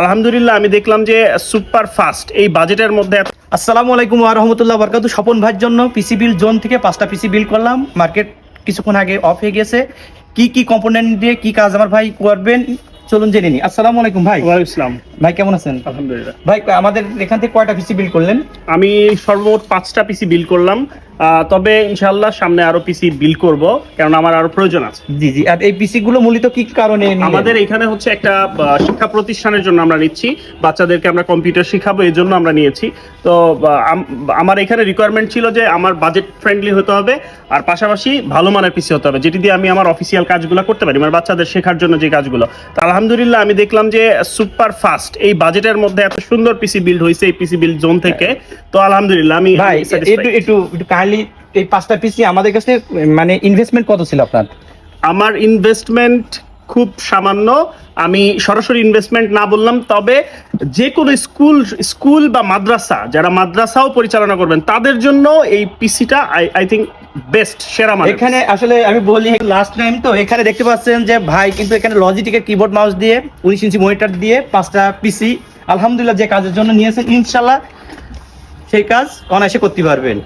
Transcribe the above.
আলহামদুলিল্লাহ আমি দেখলাম যে সুপার ফাস্ট এই বাজেটের মধ্যে। আসসালামু আলাইকুম ওয়া রাহমাতুল্লাহি ওয়া বারাকাতুহু। স্বপন ভাইয়ের জন্য পিসি বিল জোন থেকে 5টা পিসি বিল করলাম। মার্কেট কিছুক্ষণ আগে অফ হয়ে গেছে। কি কম্পোনেন্ট দিয়ে কি কাজ আমার ভাই করবেন চলুন জেনে নিই। আসসালামু আলাইকুম ভাই। ওয়ালাইকুম আসসালাম। ভাই কেমন আছেন? আলহামদুলিল্লাহ। ভাই আমাদের এখান থেকে কয়টা পিসি বিল করলেন? আমি সর্বমোট 5টা পিসি বিল করলাম, তবে ইনশাআল্লাহ সামনে আরো পিসি বিল করব, কারণ আমার আরো প্রয়োজন আছে। জি জি। আর এই পিসি গুলো মূলত কি কারণে নিলেন? আমাদের এখানে হচ্ছে একটা শিক্ষা প্রতিষ্ঠানের জন্য আমরা নিচ্ছি, বাচ্চাদেরকে আমরা কম্পিউটার শিখাবো, এই জন্য আমরা নিয়েছি। তো আমার এখানে রিকোয়ারমেন্ট ছিল যে আমার বাজেট ফ্রেন্ডলি হতে হবে, আর পাশাপাশি ভালো মানের পিসি হতে হবে, যেটি দিয়ে আমি আমার অফিসিয়াল কাজগুলো করতে পারি, মানে বাচ্চাদের শেখার জন্য যে কাজগুলো। তো আলহামদুলিল্লাহ আমি দেখলাম যে সুপার ফাস্ট এই বাজেটের মধ্যে এত সুন্দর পিসি বিল্ড হয়েছে এই পিসি বিল্ড জোন থেকে। তো আলহামদুলিল্লাহ আমি ভাই একটু কাইন্ডলি এই 5টা পিসি আমাদের কাছে মানে ইনভেস্টমেন্ট কত ছিল আপনার? আমার ইনভেস্টমেন্ট খুব সামান্য। আমি সরাসরি ইনভেস্টমেন্ট না বললাম, তবে যে কোনো স্কুল বা মাদ্রাসা, যারা মাদ্রাসাও পরিচালনা করবেন তাদের জন্য এই পিসিটা আই থিঙ্ক বেস্ট, সেরা মানে। এখানে আসলে আমি বলি লাস্ট টাইম তো এখানে দেখতে পাচ্ছেন যে ভাই কিন্তু এখানে লজিটেকের কিবোর্ড মাউস দিয়ে 19 ইঞ্চি মনিটর দিয়ে 5টা পিসি আলহামদুলিল্লাহ যে কাজের জন্য নিয়েছেন ইনশাআল্লাহ সেই কাজ অনায়াসে করতে পারবেন।